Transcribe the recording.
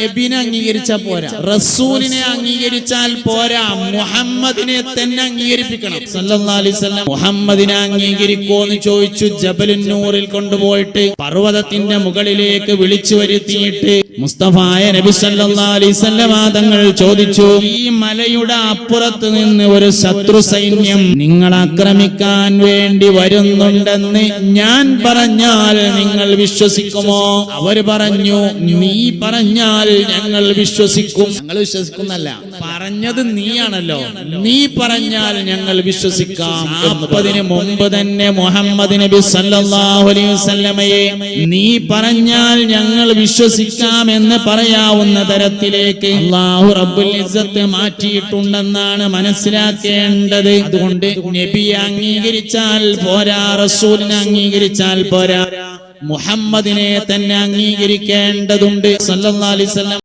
നബിനെ അംഗീകരിച്ചാൽ പോരാ, റസൂലിനെ അംഗീകരിച്ചാൽ പോരാ, മുഹമ്മദിനെ തന്നെ അംഗീകരിപ്പിക്കണം സല്ലല്ലാഹു അലൈഹി വസല്ലം. മുഹമ്മദിനെ അംഗീകരിക്കോന്ന് ചോദിച്ചു. ജബലുൻ നൂറിൽ കൊണ്ടുപോയിട്ട് പർവ്വതത്തിന്റെ മുകളിലേക്ക് വിളിച്ചു വരുത്തിയിട്ട് മുസ്തഫായ നബി സല്ലല്ലാഹു അലൈഹി വസല്ലം തങ്ങൾ ചോദിച്ചു, ഈ മലയുടെ അപ്പുറത്ത് നിന്ന് ഒരു ശത്രു സൈന്യം നിങ്ങൾ ആക്രമിക്കാൻ വേണ്ടി വരുന്നുണ്ടെന്ന് ഞാൻ പറഞ്ഞാൽ നിങ്ങൾ വിശ്വസിക്കുമോ? അവര് പറഞ്ഞു, നീ പറഞ്ഞാൽ ഞങ്ങൾ വിശ്വസിക്കും. ഞങ്ങൾ വിശ്വസിക്കുന്നല്ല, പറഞ്ഞത് നീയാണല്ലോ, നീ പറഞ്ഞാൽ ഞങ്ങൾ വിശ്വസിക്കാം. അതിന് മുമ്പ് തന്നെ മുഹമ്മദ് നബി സല്ലല്ലാഹു അലൈഹി വസല്ലമയെ നീ പറഞ്ഞാൽ ഞങ്ങൾ വിശ്വസിക്കാം എന്ന് പറയാവുന്ന തരത്തിലേക്ക് അല്ലാഹു റബ്ബുൽ ഇസ്സത്ത് മാറ്റിയിട്ടുണ്ടെന്നാണ് മനസ്സിലാക്കേണ്ടത്. അതുകൊണ്ട് നബിയെ അംഗീകരിച്ചാൽ പോരാ, റസൂലിനെ അംഗീകരിച്ചാൽ പോരാ, മുഹമ്മദിനെ തന്നെ അംഗീകരിക്കേണ്ടതുണ്ട് സല്ലല്ലാഹു അലൈഹി വസല്ലം.